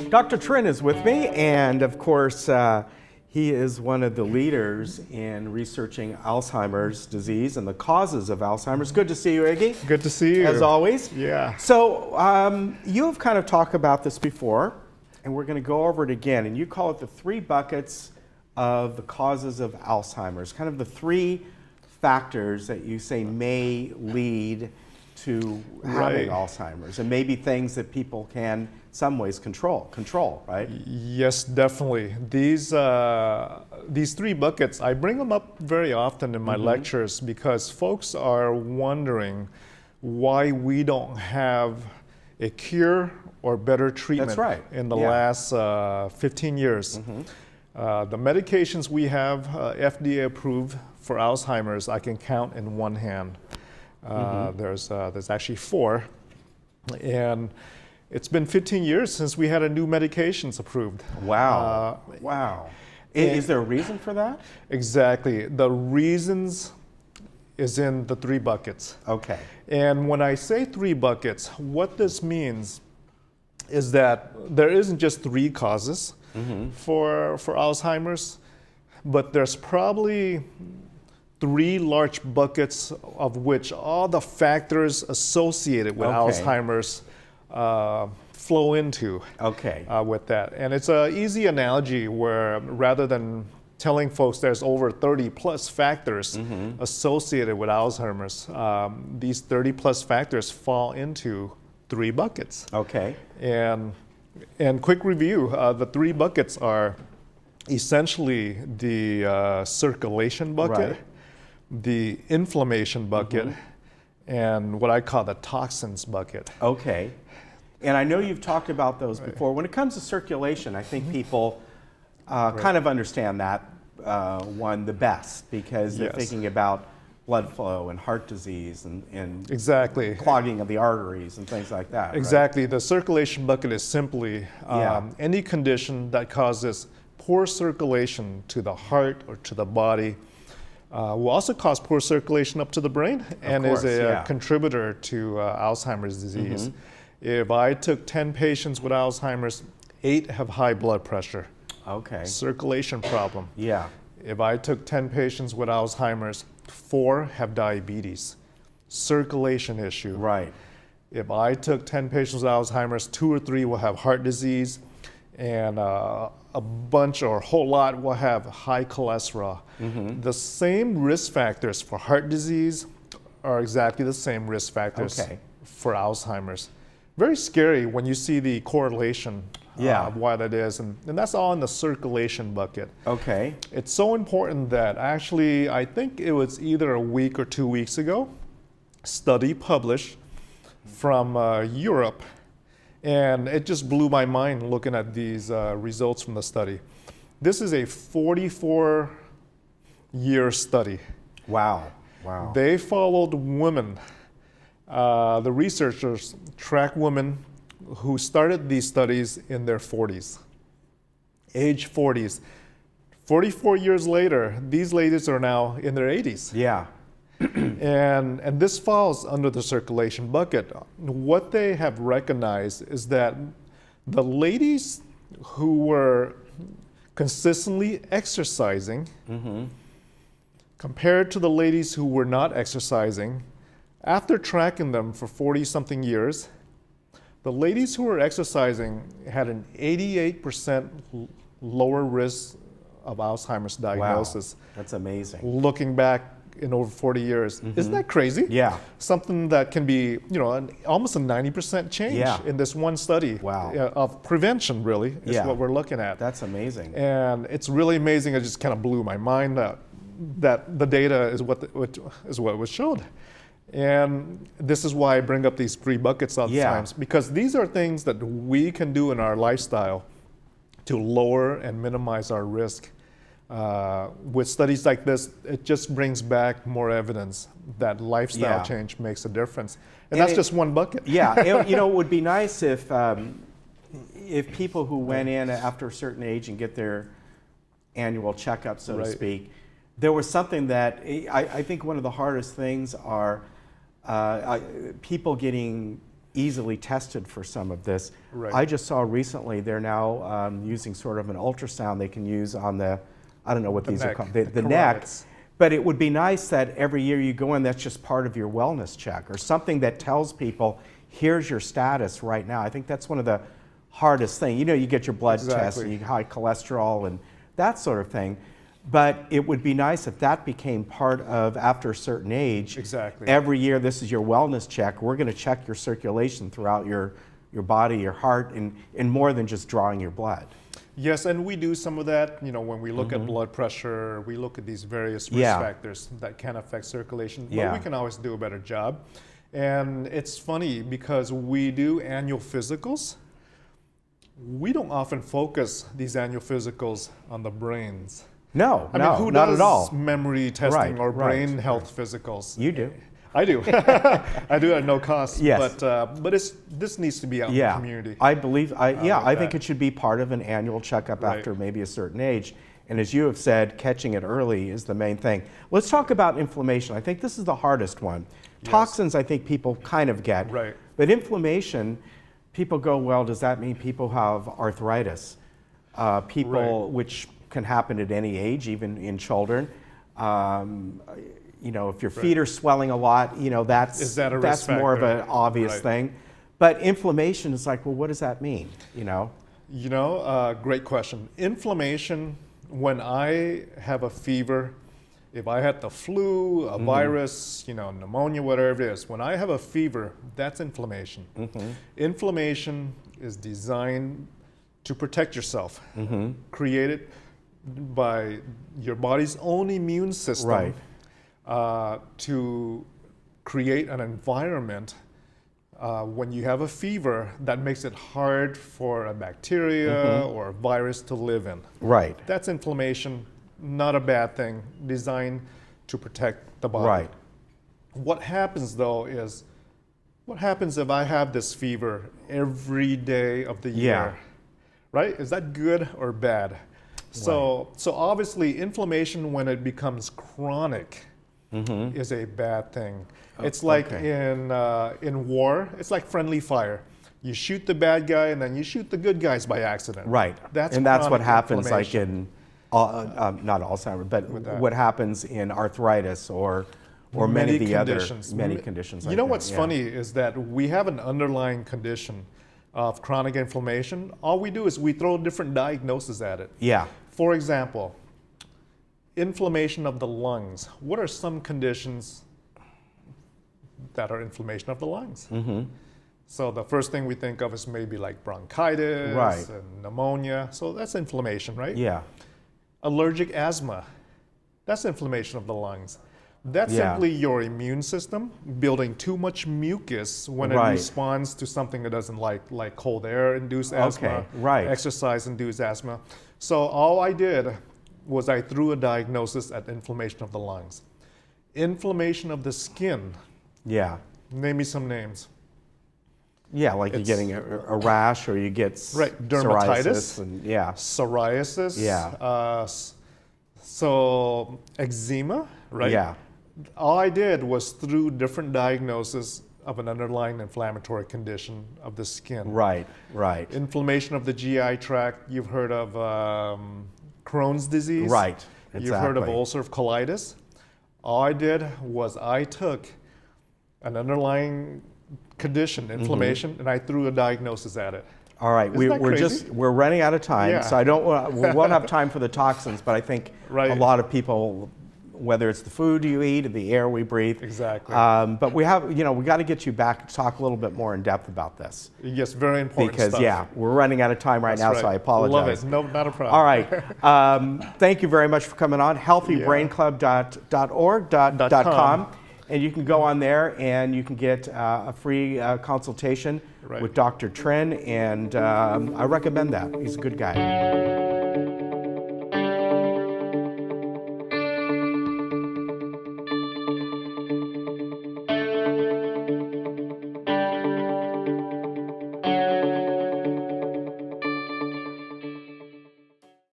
Dr. Trin is with me, and of course, he is one of the leaders in researching Alzheimer's disease and the causes of Alzheimer's. Good to see you, Iggy. Good to see you. As always. Yeah. So, you have kind of talked about this before, and we're going to go over it again. And you call it the 3 buckets of the causes of Alzheimer's, kind of the 3 factors that you say may lead to having Alzheimer's, and maybe things that people can, some ways, control, right? Yes, definitely. These 3 buckets, I bring them up very often in my lectures because folks are wondering why we don't have a cure or better treatment in the last 15 years. The medications we have FDA approved for Alzheimer's, I can count in one hand. There's actually 4, and it's been 15 years since we had a new medications approved. Wow. Wow. Is there a reason for that? Exactly. The reasons is in the 3 buckets. Okay. And when I say 3 buckets, what this means is that there isn't just 3 causes for Alzheimer's, but there's probably 3 large buckets of which all the factors associated with Alzheimer's flow into with that. And it's an easy analogy where rather than telling folks there's over 30 plus factors associated with Alzheimer's, these 30 plus factors fall into 3 buckets. Okay. And quick review, the 3 buckets are essentially the circulation bucket, the inflammation bucket, and what I call the toxins bucket. Okay. And I know you've talked about those before. When it comes to circulation, I think people kind of understand that one the best because they're thinking about blood flow and heart disease and clogging of the arteries and things like that. Exactly. The circulation bucket is simply any condition that causes poor circulation to the heart or to the body. Will also cause poor circulation up to the brain and is a contributor to Alzheimer's disease. If I took 10 patients with Alzheimer's, 8 have high blood pressure. Okay. Circulation problem. Yeah. If I took 10 patients with Alzheimer's, 4 have diabetes. Circulation issue. Right. If I took 10 patients with Alzheimer's, 2 or 3 will have heart disease, and a bunch or a whole lot will have high cholesterol. The same risk factors for heart disease are exactly the same risk factors for Alzheimer's. Very scary when you see the correlation of why that is, and that's all in the circulation bucket. Okay. It's so important that actually, I think it was either a week or 2 weeks ago, study published from Europe, and it just blew my mind looking at these results from the study. This is a 44-year study. Wow. Wow. They followed women. The researchers tracked women who started these studies in their 40s, age 40s. 44 years later, these ladies are now in their 80s. Yeah. And this falls under the circulation bucket. What they have recognized is that the ladies who were consistently exercising compared to the ladies who were not exercising, after tracking them for 40-something years, the ladies who were exercising had an 88% lower risk of Alzheimer's diagnosis. Wow, that's amazing. Looking back in over 40 years. Isn't that crazy? Yeah. Something that can be, almost a 90% change in this one study of prevention, really, is what we're looking at. That's amazing. And it's really amazing. It just kind of blew my mind that the data is what was showed. And this is why I bring up these 3 buckets all the times, because these are things that we can do in our lifestyle to lower and minimize our risk. With studies like this, it just brings back more evidence that lifestyle change makes a difference. And that's just one bucket. It would be nice if people who went in after a certain age and get their annual checkup, so to speak, there was something that I think one of the hardest things are people getting easily tested for some of this. Right. I just saw recently they're now using sort of an ultrasound they can use on the, I don't know what these are called, the neck. But it would be nice that every year you go in, that's just part of your wellness check, or something that tells people, here's your status right now. I think that's one of the hardest things. You know, you get your blood test and you high cholesterol and that sort of thing. But it would be nice if that became part of, after a certain age, every year this is your wellness check. We're going to check your circulation throughout your body, your heart, and more than just drawing your blood. Yes, and we do some of that. You know, when we look at blood pressure, we look at these various risk factors that can affect circulation, but we can always do a better job. And it's funny because we do annual physicals. We don't often focus these annual physicals on the brains. No, I mean, who not does at all. Memory testing or brain health physicals? You do. I do. I do at no cost. Yes. But this needs to be out in the community. I believe, I think it should be part of an annual checkup after maybe a certain age. And as you have said, catching it early is the main thing. Let's talk about inflammation. I think this is the hardest one. Toxins, I think people kind of get. Right. But inflammation, people go, well, does that mean people have arthritis? Which can happen at any age, even in children. You know, if your feet are swelling a lot, you know, that's more of an obvious thing. But inflammation is like, well, what does that mean? You know, great question. Inflammation, when I have a fever, if I had the flu, a virus, you know, pneumonia, whatever it is, when I have a fever, that's inflammation. Inflammation is designed to protect yourself, created by your body's own immune system to create an environment when you have a fever that makes it hard for a bacteria or a virus to live in. Right. That's inflammation, not a bad thing, designed to protect the body. Right. What happens though is, what happens if I have this fever every day of the year? Right? Is that good or bad? So obviously inflammation, when it becomes chronic, is a bad thing. It's like in war, it's like friendly fire. You shoot the bad guy and then you shoot the good guys by accident. Right. That's what happens like in, not Alzheimer's, but what happens in arthritis or many of the conditions like you know what's funny is that we have an underlying condition of chronic inflammation. All we do is we throw different diagnoses at it. Yeah. For example, inflammation of the lungs. What are some conditions that are inflammation of the lungs? So the first thing we think of is maybe like bronchitis and pneumonia. So that's inflammation, right? Yeah. Allergic asthma. That's inflammation of the lungs. That's simply your immune system building too much mucus when it responds to something it doesn't like cold air-induced asthma, exercise-induced asthma. So all I did was I threw a diagnosis at inflammation of the lungs. Inflammation of the skin. Yeah. Name me some names. Yeah, like you're getting a rash or you get dermatitis. Psoriasis. Psoriasis. So eczema, right? Yeah. All I did was through different diagnoses of an underlying inflammatory condition of the skin. Right. Inflammation of the GI tract. You've heard of Crohn's disease. Right. Exactly. You've heard of ulcerative colitis. All I did was I took an underlying condition, inflammation, and I threw a diagnosis at it. All right, we're running out of time, so we won't have time for the toxins, but I think a lot of people, whether it's the food you eat or the air we breathe. Exactly. But we have, we got to get you back to talk a little bit more in depth about this. Yes, very important because, stuff. we're running out of time so I apologize. Love it. No, not a problem. All right. Thank you very much for coming on. healthybrainclub.org.com. And you can go on there and you can get a free consultation with Dr. Tren, and I recommend that. He's a good guy.